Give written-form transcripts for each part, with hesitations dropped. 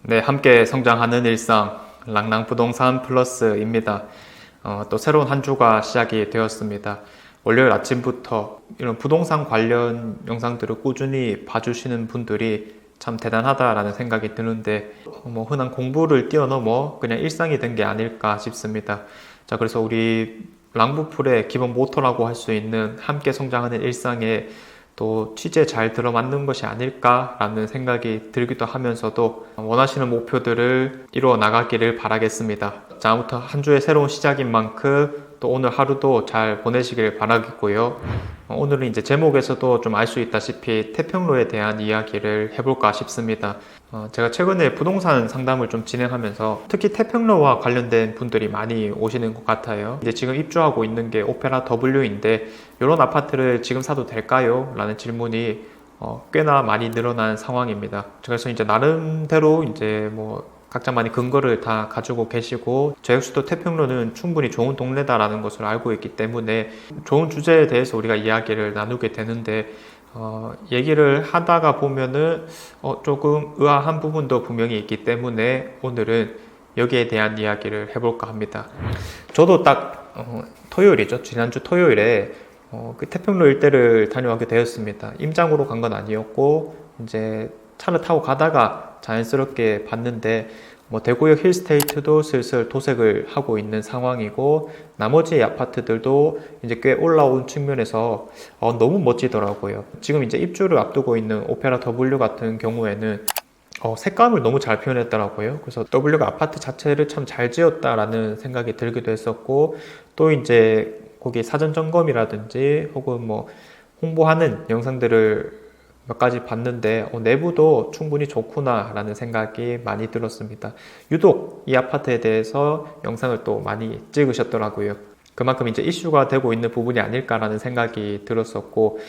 네, 함께 성장하는 일상 랑랑부동산 플러스입니다. 또 새로운 한 주가 시작이 되었습니다. 월요일 아침부터 이런 부동산 관련 영상들을 꾸준히 봐주시는 분들이 참 대단하다라는 생각이 드는데 흔한 공부를 뛰어넘어 그냥 일상이 된 게 아닐까 싶습니다. 자, 그래서 우리 랑부풀의 기본 모토라고 할 수 있는 함께 성장하는 일상에 또 취지에 잘 들어맞는 것이 아닐까라는 생각이 들기도 하면서도 원하시는 목표들을 이루어 나가기를 바라겠습니다. 자, 아무튼 한 주의 새로운 시작인 만큼 또 오늘 하루도 잘 보내시길 바라겠고요. 오늘은 이제 제목에서도 좀 알 수 있다시피 태평로에 대한 이야기를 해볼까 싶습니다. 제가 최근에 부동산 상담을 좀 진행하면서 특히 태평로와 관련된 분들이 많이 오시는 것 같아요. 이제 지금 입주하고 있는 게 오페라 W인데 이런 아파트를 지금 사도 될까요? 라는 질문이 꽤나 많이 늘어난 상황입니다. 그래서 이제 나름대로 이제 각자 많이 근거를 다 가지고 계시고 저 역시도 태평로는 충분히 좋은 동네다라는 것을 알고 있기 때문에 좋은 주제에 대해서 우리가 이야기를 나누게 되는데 얘기를 하다가 보면은 조금 의아한 부분도 분명히 있기 때문에 오늘은 여기에 대한 이야기를 해볼까 합니다. 저도 딱 토요일이죠. 지난주 토요일에 그 태평로 일대를 다녀오게 되었습니다. 임장으로 간 건 아니었고 이제 차를 타고 가다가 자연스럽게 봤는데 대구역 힐스테이트도 슬슬 도색을 하고 있는 상황이고 나머지 아파트들도 이제 꽤 올라온 측면에서 너무 멋지더라고요. 지금 이제 입주를 앞두고 있는 오페라 W 같은 경우에는 색감을 너무 잘 표현했더라고요. 그래서 W가 아파트 자체를 참 잘 지었다라는 생각이 들기도 했었고 또 이제 거기 사전 점검이라든지 혹은 홍보하는 영상들을 몇 가지 봤는데 내부도 충분히 좋구나 라는 생각이 많이 들었습니다. 유독 이 아파트에 대해서 영상을 또 많이 찍으셨더라고요. 그만큼 이제 이슈가 되고 있는 부분이 아닐까라는 생각이 들었었고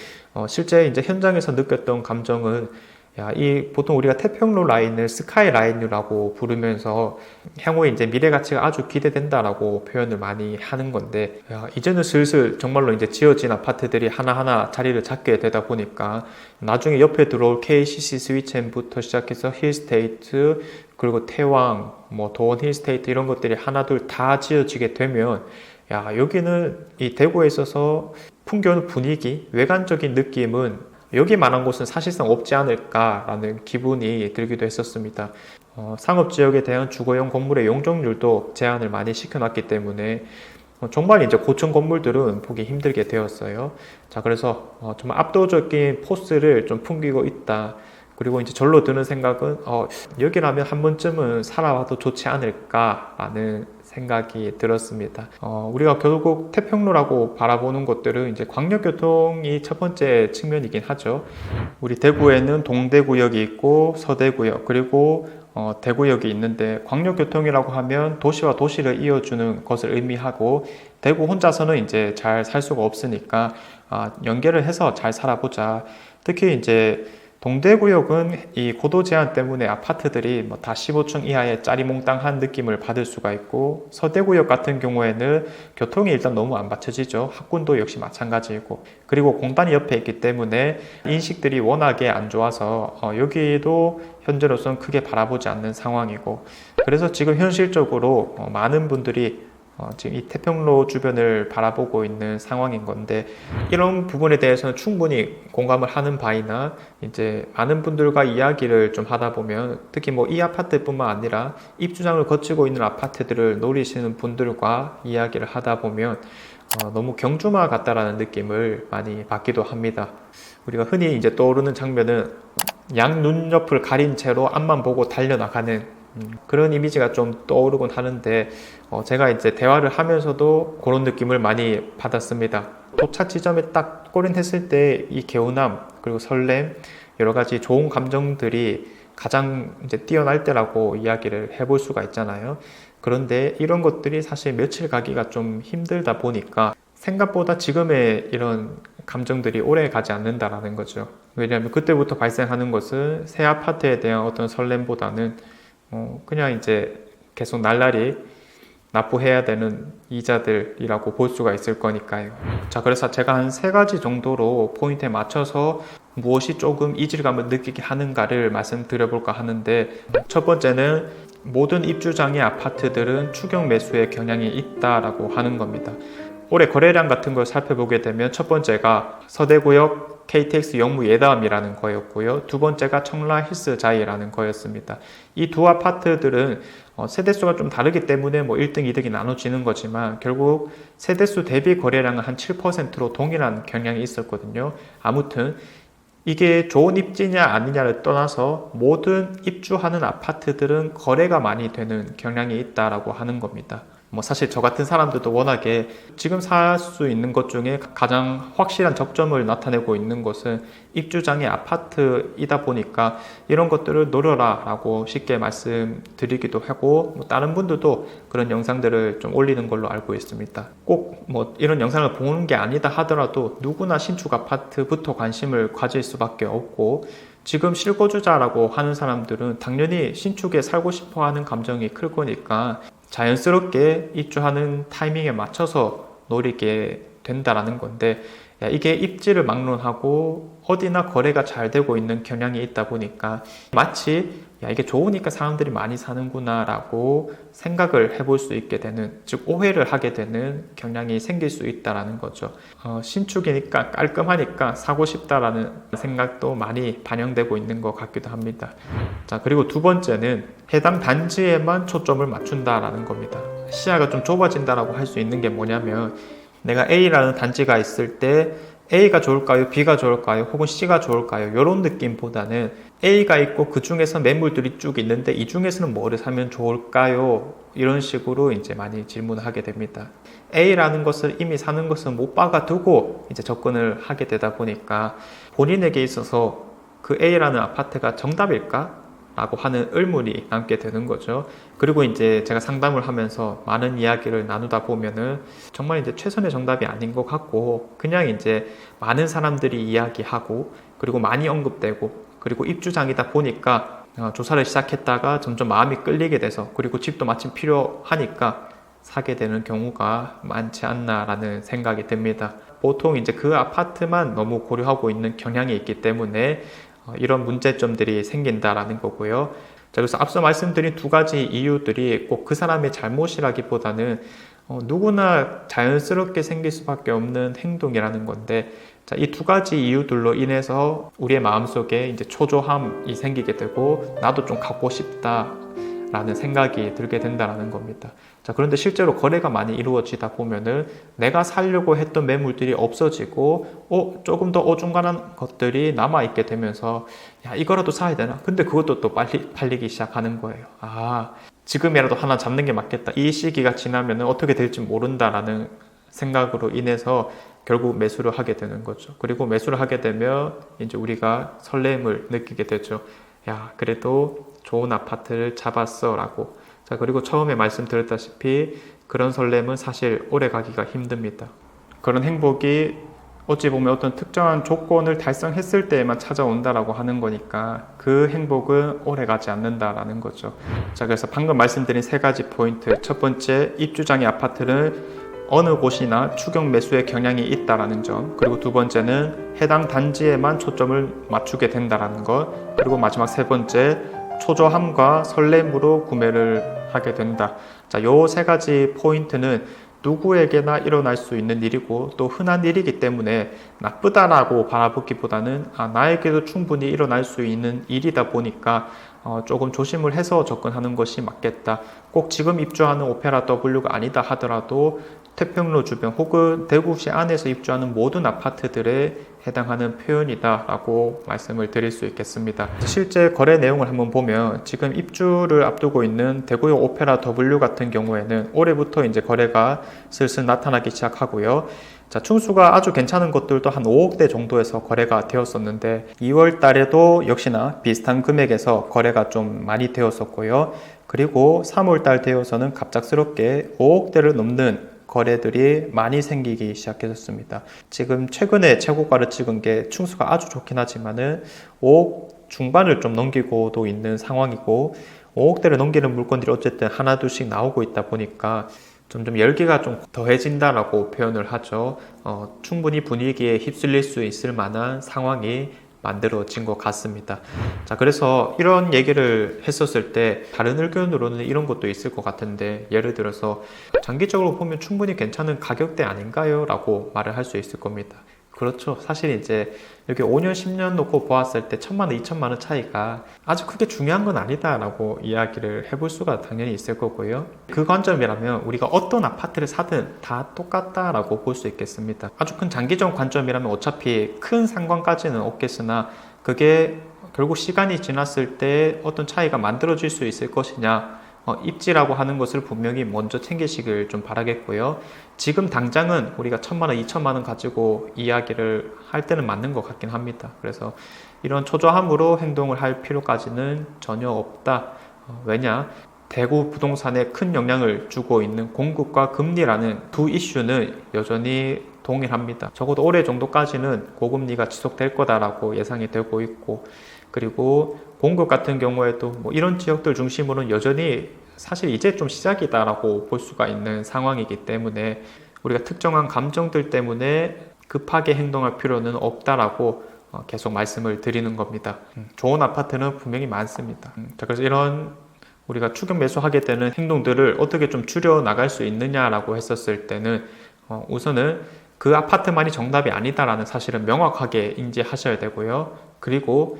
실제 이제 현장에서 느꼈던 감정은 보통 우리가 태평로 라인을 스카이 라인이라고 부르면서 향후에 이제 미래 가치가 아주 기대된다라고 표현을 많이 하는 건데, 이제는 슬슬 정말로 이제 지어진 아파트들이 하나하나 자리를 잡게 되다 보니까 나중에 옆에 들어올 KCC 스위첸부터 시작해서 힐스테이트, 그리고 태왕, 도원 힐스테이트 이런 것들이 하나둘 다 지어지게 되면 여기는 이 대구에 있어서 풍겨오는 분위기, 외관적인 느낌은 여기만한 곳은 사실상 없지 않을까라는 기분이 들기도 했었습니다. 상업지역에 대한 주거용 건물의 용적률도 제한을 많이 시켜놨기 때문에 정말 이제 고층 건물들은 보기 힘들게 되었어요. 자, 그래서 정말 압도적인 포스를 좀 풍기고 있다. 그리고 이제 절로 드는 생각은 여기라면 한 번쯤은 살아와도 좋지 않을까라는 생각이 들었습니다. 우리가 결국 태평로라고 바라보는 것들은 이제 광역교통이 첫 번째 측면이긴 하죠. 우리 대구에는 동대구역이 있고 서대구역 그리고 대구역이 있는데 광역교통이라고 하면 도시와 도시를 이어주는 것을 의미하고 대구 혼자서는 이제 잘 살 수가 없으니까 연계를 해서 잘 살아보자. 특히 이제 동대구역은 이 고도 제한 때문에 아파트들이 다 15층 이하의 짜리몽땅한 느낌을 받을 수가 있고 서대구역 같은 경우에는 교통이 일단 너무 안 받쳐지죠. 학군도 역시 마찬가지이고 그리고 공단이 옆에 있기 때문에 인식들이 워낙에 안 좋아서 여기도 현재로서는 크게 바라보지 않는 상황이고 그래서 지금 현실적으로 많은 분들이 지금 이 태평로 주변을 바라보고 있는 상황인 건데 이런 부분에 대해서는 충분히 공감을 하는 바이나 이제 많은 분들과 이야기를 좀 하다 보면 특히 이 아파트뿐만 아니라 입주장을 거치고 있는 아파트들을 노리시는 분들과 이야기를 하다 보면 너무 경주마 같다라는 느낌을 많이 받기도 합니다. 우리가 흔히 이제 떠오르는 장면은 양 눈옆을 가린 채로 앞만 보고 달려나가는 그런 이미지가 좀 떠오르곤 하는데 제가 이제 대화를 하면서도 그런 느낌을 많이 받았습니다. 도착 지점에 딱 꼬린했을 때 이 개운함 그리고 설렘 여러 가지 좋은 감정들이 가장 이제 뛰어날 때라고 이야기를 해볼 수가 있잖아요. 그런데 이런 것들이 사실 며칠 가기가 좀 힘들다 보니까 생각보다 지금의 이런 감정들이 오래 가지 않는다라는 거죠. 왜냐하면 그때부터 발생하는 것은 새 아파트에 대한 어떤 설렘보다는 그냥 이제 계속 날라리 납부해야 되는 이자들이라고 볼 수가 있을 거니까요. 자, 그래서 제가 한 3가지 정도로 포인트에 맞춰서 무엇이 조금 이질감을 느끼게 하는가를 말씀드려볼까 하는데, 첫 번째는 모든 입주장의 아파트들은 추격 매수의 경향이 있다라고 하는 겁니다. 올해 거래량 같은 걸 살펴보게 되면 첫 번째가 서대구역 KTX 영무 예담이라는 거였고요. 두 번째가 청라 힐스자이라는 거였습니다. 이 두 아파트들은 세대수가 좀 다르기 때문에 1등, 2등이 나눠지는 거지만 결국 세대수 대비 거래량은 한 7%로 동일한 경향이 있었거든요. 아무튼 이게 좋은 입지냐 아니냐를 떠나서 모든 입주하는 아파트들은 거래가 많이 되는 경향이 있다라고 하는 겁니다. 사실 저 같은 사람들도 워낙에 지금 살 수 있는 것 중에 가장 확실한 적점을 나타내고 있는 것은 입주장의 아파트이다 보니까 이런 것들을 노려라 라고 쉽게 말씀드리기도 하고, 다른 분들도 그런 영상들을 좀 올리는 걸로 알고 있습니다. 꼭 이런 영상을 보는 게 아니다 하더라도 누구나 신축 아파트부터 관심을 가질 수밖에 없고, 지금 실거주자라고 하는 사람들은 당연히 신축에 살고 싶어 하는 감정이 클 거니까 자연스럽게 입주하는 타이밍에 맞춰서 노리게 된다라는 건데, 이게 입지를 막론하고 어디나 거래가 잘 되고 있는 경향이 있다 보니까 마치 이게 좋으니까 사람들이 많이 사는구나 라고 생각을 해볼 수 있게 되는, 즉 오해를 하게 되는 경향이 생길 수 있다라는 거죠. 신축이니까 깔끔하니까 사고 싶다라는 생각도 많이 반영되고 있는 것 같기도 합니다. 자, 그리고 두 번째는 해당 단지에만 초점을 맞춘다라는 겁니다. 시야가 좀 좁아진다라고 할 수 있는 게 뭐냐면, 내가 A라는 단지가 있을 때 A가 좋을까요? B가 좋을까요? 혹은 C가 좋을까요? 이런 느낌보다는 A가 있고 그 중에서 매물들이 쭉 있는데 이 중에서는 뭐를 사면 좋을까요? 이런 식으로 이제 많이 질문을 하게 됩니다. A라는 것을 이미 사는 것은 못 박아두고 이제 접근을 하게 되다 보니까 본인에게 있어서 그 A라는 아파트가 정답일까? 라고 하는 의문이 남게 되는 거죠. 그리고 이제 제가 상담을 하면서 많은 이야기를 나누다 보면은 정말 이제 최선의 정답이 아닌 것 같고, 그냥 이제 많은 사람들이 이야기하고 그리고 많이 언급되고 그리고 입주장이다 보니까 조사를 시작했다가 점점 마음이 끌리게 돼서, 그리고 집도 마침 필요하니까 사게 되는 경우가 많지 않나라는 생각이 듭니다. 보통 이제 그 아파트만 너무 고려하고 있는 경향이 있기 때문에 이런 문제점들이 생긴다라는 거고요. 자, 그래서 앞서 말씀드린 2가지 이유들이 꼭 그 사람의 잘못이라기보다는 누구나 자연스럽게 생길 수밖에 없는 행동이라는 건데, 자, 이 2가지 이유들로 인해서 우리의 마음속에 이제 초조함이 생기게 되고 나도 좀 갖고 싶다 라는 생각이 들게 된다는 겁니다. 자, 그런데 실제로 거래가 많이 이루어지다 보면은 내가 사려고 했던 매물들이 없어지고 조금 더 어중간한 것들이 남아있게 되면서 이거라도 사야 되나? 근데 그것도 또 빨리 팔리기 시작하는 거예요. 지금이라도 하나 잡는 게 맞겠다. 이 시기가 지나면 어떻게 될지 모른다라는 생각으로 인해서 결국 매수를 하게 되는 거죠. 그리고 매수를 하게 되면 이제 우리가 설렘을 느끼게 되죠. 그래도 좋은 아파트를 잡았어 라고. 자, 그리고 처음에 말씀드렸다시피 그런 설렘은 사실 오래 가기가 힘듭니다. 그런 행복이 어찌 보면 어떤 특정한 조건을 달성했을 때에만 찾아온다라고 하는 거니까 그 행복은 오래 가지 않는다라는 거죠. 자, 그래서 방금 말씀드린 3가지 포인트. 첫 번째, 입주장의 아파트는 어느 곳이나 추격 매수의 경향이 있다라는 점, 그리고 두 번째는 해당 단지에만 초점을 맞추게 된다라는 것, 그리고 마지막 3번째, 초조함과 설렘으로 구매를 하게 된다. 자, 요 3가지 포인트는 누구에게나 일어날 수 있는 일이고 또 흔한 일이기 때문에 나쁘다라고 바라보기보다는 나에게도 충분히 일어날 수 있는 일이다 보니까 조금 조심을 해서 접근하는 것이 맞겠다. 꼭 지금 입주하는 오페라 W가 아니다 하더라도 태평로 주변 혹은 대구시 안에서 입주하는 모든 아파트들에 해당하는 표현이다 라고 말씀을 드릴 수 있겠습니다. 실제 거래 내용을 한번 보면 지금 입주를 앞두고 있는 대구역 오페라 W 같은 경우에는 올해부터 이제 거래가 슬슬 나타나기 시작하고요. 자, 층수가 아주 괜찮은 것들도 한 5억대 정도에서 거래가 되었었는데 2월 달에도 역시나 비슷한 금액에서 거래가 좀 많이 되었었고요. 그리고 3월 달 되어서는 갑작스럽게 5억대를 넘는 거래들이 많이 생기기 시작했습니다. 지금 최근에 최고가를 찍은 게 층수가 아주 좋긴 하지만은 5억 중반을 좀 넘기고도 있는 상황이고, 5억대를 넘기는 물건들이 어쨌든 하나 둘씩 나오고 있다 보니까 점점 열기가 좀 더해진다라고 표현을 하죠. 충분히 분위기에 휩쓸릴 수 있을 만한 상황이 만들어진 것 같습니다. 자, 그래서 이런 얘기를 했었을 때 다른 의견으로는 이런 것도 있을 것 같은데, 예를 들어서 장기적으로 보면 충분히 괜찮은 가격대 아닌가요? 라고 말을 할 수 있을 겁니다. 그렇죠. 사실 이제 여기 5년, 10년 놓고 보았을 때 1,000만 원, 2,000만 원 차이가 아주 크게 중요한 건 아니다라고 이야기를 해볼 수가 당연히 있을 거고요. 그 관점이라면 우리가 어떤 아파트를 사든 다 똑같다라고 볼 수 있겠습니다. 아주 큰 장기적 관점이라면 어차피 큰 상관까지는 없겠으나 그게 결국 시간이 지났을 때 어떤 차이가 만들어질 수 있을 것이냐, 입지라고 하는 것을 분명히 먼저 챙기시길 좀 바라겠고요. 지금 당장은 우리가 1,000만 원, 2,000만 원 가지고 이야기를 할 때는 맞는 것 같긴 합니다. 그래서 이런 초조함으로 행동을 할 필요까지는 전혀 없다. 왜냐? 대구 부동산에 큰 영향을 주고 있는 공급과 금리라는 두 이슈는 여전히 동일합니다. 적어도 올해 정도까지는 고금리가 지속될 거다라고 예상이 되고 있고, 그리고 공급 같은 경우에도 뭐 이런 지역들 중심으로는 여전히 사실 이제 좀 시작이다라고 볼 수가 있는 상황이기 때문에 우리가 특정한 감정들 때문에 급하게 행동할 필요는 없다라고 계속 말씀을 드리는 겁니다. 좋은 아파트는 분명히 많습니다. 자, 그래서 이런 우리가 추격 매수하게 되는 행동들을 어떻게 좀 줄여 나갈 수 있느냐라고 했었을 때는 우선은 그 아파트만이 정답이 아니다라는 사실은 명확하게 인지하셔야 되고요. 그리고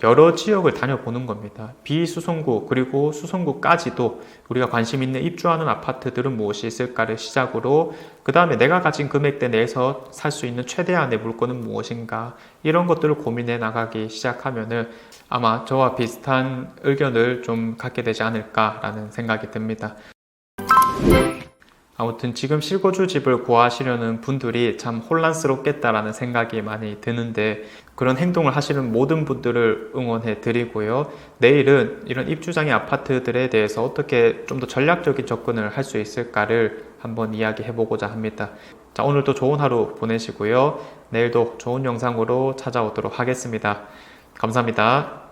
여러 지역을 다녀보는 겁니다. 비수성구 그리고 수성구까지도 우리가 관심 있는 입주하는 아파트들은 무엇이 있을까를 시작으로, 그 다음에 내가 가진 금액대 내에서 살 수 있는 최대한의 물건은 무엇인가, 이런 것들을 고민해 나가기 시작하면은 아마 저와 비슷한 의견을 좀 갖게 되지 않을까라는 생각이 듭니다. 아무튼 지금 실거주 집을 구하시려는 분들이 참 혼란스럽겠다라는 생각이 많이 드는데, 그런 행동을 하시는 모든 분들을 응원해 드리고요. 내일은 이런 입주장애 아파트들에 대해서 어떻게 좀 더 전략적인 접근을 할 수 있을까를 한번 이야기해 보고자 합니다. 자, 오늘도 좋은 하루 보내시고요. 내일도 좋은 영상으로 찾아오도록 하겠습니다. 감사합니다.